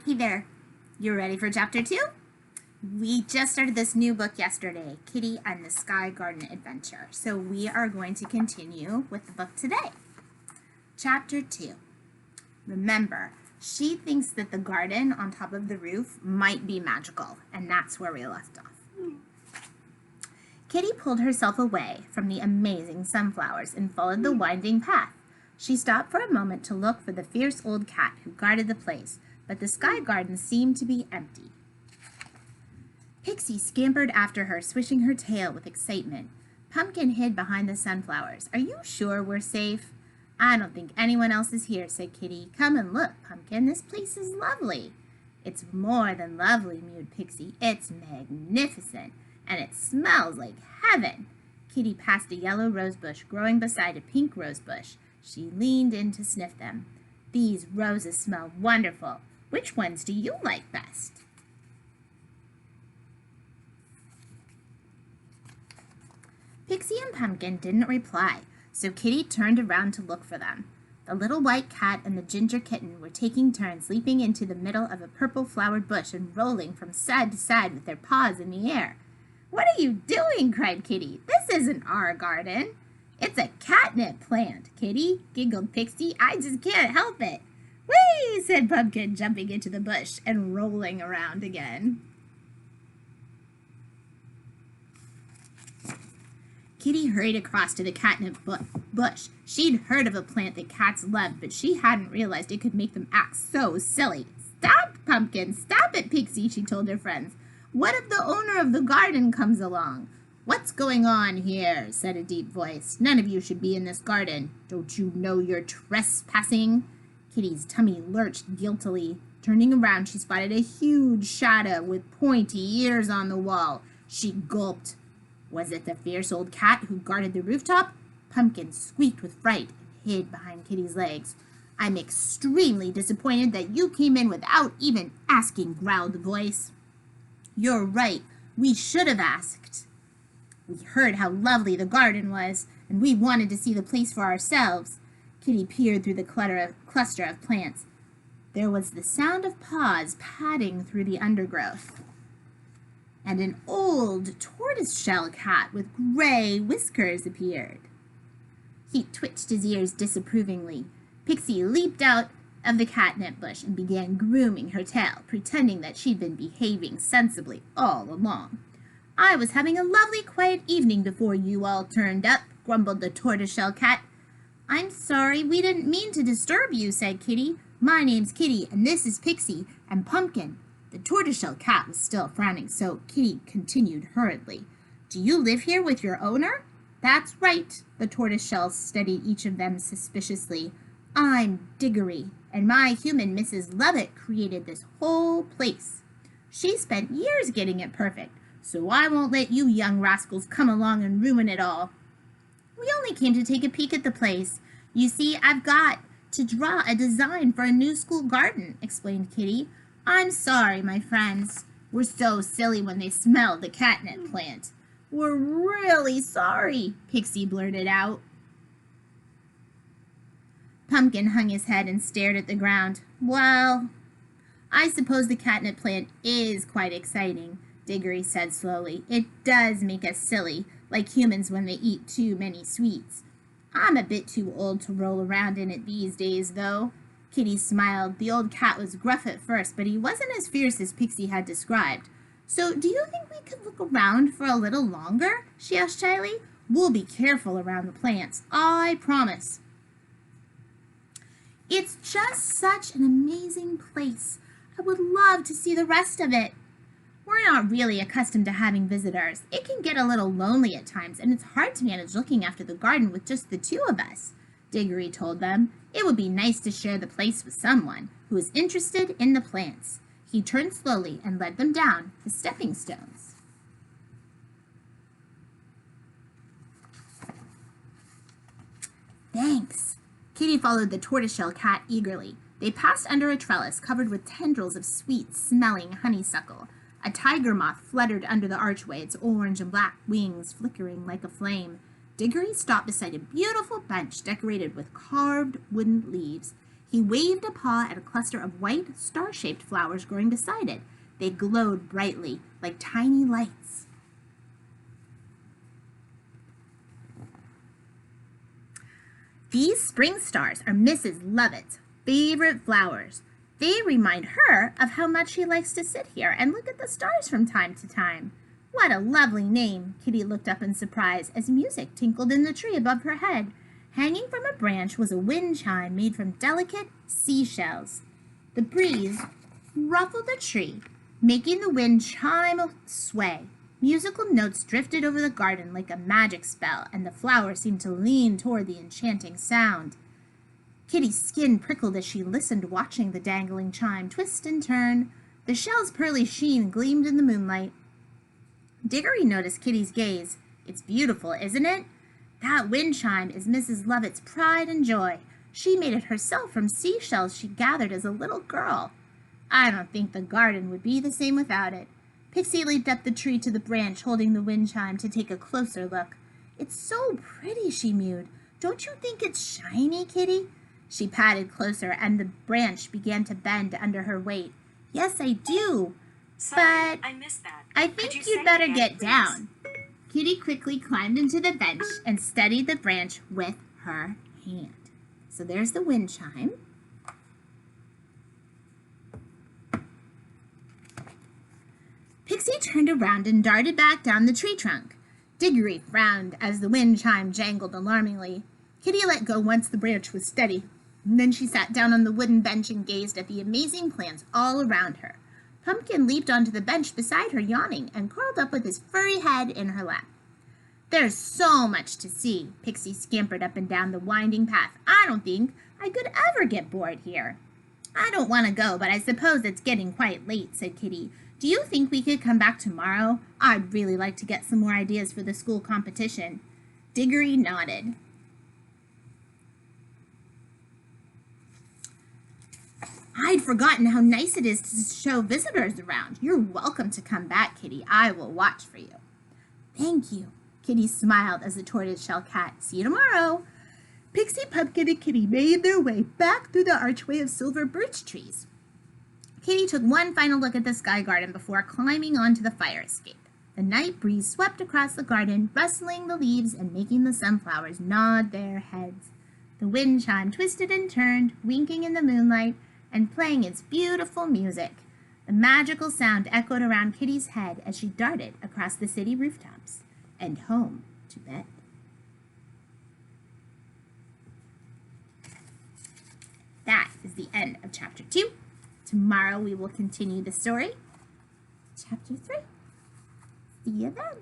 Hey there, you ready for chapter 2? We just started this new book yesterday, Kitty and the Sky Garden Adventure. So we are going to continue with the book today. Chapter 2. Remember, she thinks that the garden on top of the roof might be magical, and that's where we left off. Kitty pulled herself away from the amazing sunflowers and followed the winding path. She stopped for a moment to look for the fierce old cat who guarded the place, but the sky garden seemed to be empty. Pixie scampered after her, swishing her tail with excitement. Pumpkin hid behind the sunflowers. Are you sure we're safe? I don't think anyone else is here, said Kitty. Come and look, Pumpkin. This place is lovely. It's more than lovely, mewed Pixie. It's magnificent, and it smells like heaven. Kitty passed a yellow rose bush growing beside a pink rose bush. She leaned in to sniff them. These roses smell wonderful. Which ones do you like best? Pixie and Pumpkin didn't reply, so Kitty turned around to look for them. The little white cat and the ginger kitten were taking turns leaping into the middle of a purple flowered bush and rolling from side to side with their paws in the air. What are you doing? Cried Kitty. This isn't our garden. It's a catnip plant, Kitty, giggled Pixie. I just can't help it. Whee! Said Pumpkin, jumping into the bush and rolling around again. Kitty hurried across to the catnip bush. She'd heard of a plant that cats loved, but she hadn't realized it could make them act so silly. Stop, Pumpkin! Stop it, Pixie, she told her friends. What if the owner of the garden comes along? What's going on here? Said a deep voice. None of you should be in this garden. Don't you know you're trespassing? Kitty's tummy lurched guiltily. Turning around, she spotted a huge shadow with pointy ears on the wall. She gulped. Was it the fierce old cat who guarded the rooftop? Pumpkin squeaked with fright and hid behind Kitty's legs. I'm extremely disappointed that you came in without even asking, growled the voice. You're right. We should have asked. We heard how lovely the garden was, and we wanted to see the place for ourselves. Kitty peered through the cluster of plants. There was the sound of paws padding through the undergrowth. And an old tortoiseshell cat with gray whiskers appeared. He twitched his ears disapprovingly. Pixie leaped out of the catnip bush and began grooming her tail, pretending that she'd been behaving sensibly all along. I was having a lovely quiet evening before you all turned up, grumbled the tortoiseshell cat. I'm sorry, we didn't mean to disturb you, said Kitty. My name's Kitty, and this is Pixie and Pumpkin. The tortoiseshell cat was still frowning, so Kitty continued hurriedly. Do you live here with your owner? That's right, the tortoiseshell studied each of them suspiciously. I'm Diggory, and my human Mrs. Lovett created this whole place. She spent years getting it perfect, so I won't let you young rascals come along and ruin it all. We only came to take a peek at the place. You see, I've got to draw a design for a new school garden, explained Kitty. I'm sorry, my friends were so silly when they smelled the catnip plant. We're really sorry, Pixie blurted out. Pumpkin hung his head and stared at the ground. Well, I suppose the catnip plant is quite exciting, Diggory said slowly. It does make us silly, like humans when they eat too many sweets. I'm a bit too old to roll around in it these days, though. Kitty smiled. The old cat was gruff at first, but he wasn't as fierce as Pixie had described. So, do you think we could look around for a little longer? She asked shyly. We'll be careful around the plants, I promise. It's just such an amazing place. I would love to see the rest of it. We're not really accustomed to having visitors. It can get a little lonely at times, and it's hard to manage looking after the garden with just the two of us, Diggory told them. It would be nice to share the place with someone who is interested in the plants. He turned slowly and led them down the stepping stones. Thanks. Kitty followed the tortoiseshell cat eagerly. They passed under a trellis covered with tendrils of sweet-smelling honeysuckle. A tiger moth fluttered under the archway, its orange and black wings flickering like a flame. Diggory stopped beside a beautiful bench decorated with carved wooden leaves. He waved a paw at a cluster of white, star-shaped flowers growing beside it. They glowed brightly, like tiny lights. These spring stars are Mrs. Lovett's favorite flowers. They remind her of how much she likes to sit here and look at the stars from time to time. What a lovely name! Kitty looked up in surprise as music tinkled in the tree above her head. Hanging from a branch was a wind chime made from delicate seashells. The breeze ruffled the tree, making the wind chime sway. Musical notes drifted over the garden like a magic spell, and the flowers seemed to lean toward the enchanting sound. Kitty's skin prickled as she listened, watching the dangling chime twist and turn. The shell's pearly sheen gleamed in the moonlight. Diggory noticed Kitty's gaze. "It's beautiful, isn't it? That wind chime is Mrs. Lovett's pride and joy. She made it herself from seashells she gathered as a little girl. I don't think the garden would be the same without it." Pixie leaped up the tree to the branch holding the wind chime to take a closer look. "It's so pretty," she mewed. "Don't you think it's shiny, Kitty?" She patted closer, and the branch began to bend under her weight. "Yes, I do. Sorry, But I missed that. I Could think you you'd say better again, get please? down." Kitty quickly climbed into the bench and steadied the branch with her hand. So there's the wind chime. Pixie turned around and darted back down the tree trunk. Diggory frowned as the wind chime jangled alarmingly. Kitty let go once the branch was steady. And then she sat down on the wooden bench and gazed at the amazing plants all around her. Pumpkin leaped onto the bench beside her, yawning, and curled up with his furry head in her lap. "There's so much to see." Pixie scampered up and down the winding path. "I don't think I could ever get bored here." "I don't want to go, but I suppose it's getting quite late," said Kitty. "Do you think we could come back tomorrow? I'd really like to get some more ideas for the school competition." Diggory nodded. "I'd forgotten how nice it is to show visitors around. You're welcome to come back, Kitty. I will watch for you." "Thank you." Kitty smiled as the tortoiseshell cat. "See you tomorrow." Pixie, Pumpkin, and Kitty made their way back through the archway of silver birch trees. Kitty took one final look at the sky garden before climbing onto the fire escape. The night breeze swept across the garden, rustling the leaves and making the sunflowers nod their heads. The wind chime twisted and turned, winking in the moonlight and playing its beautiful music. The magical sound echoed around Kitty's head as she darted across the city rooftops and home to bed. That is the end of Chapter 2. Tomorrow we will continue the story. Chapter 3. See you then.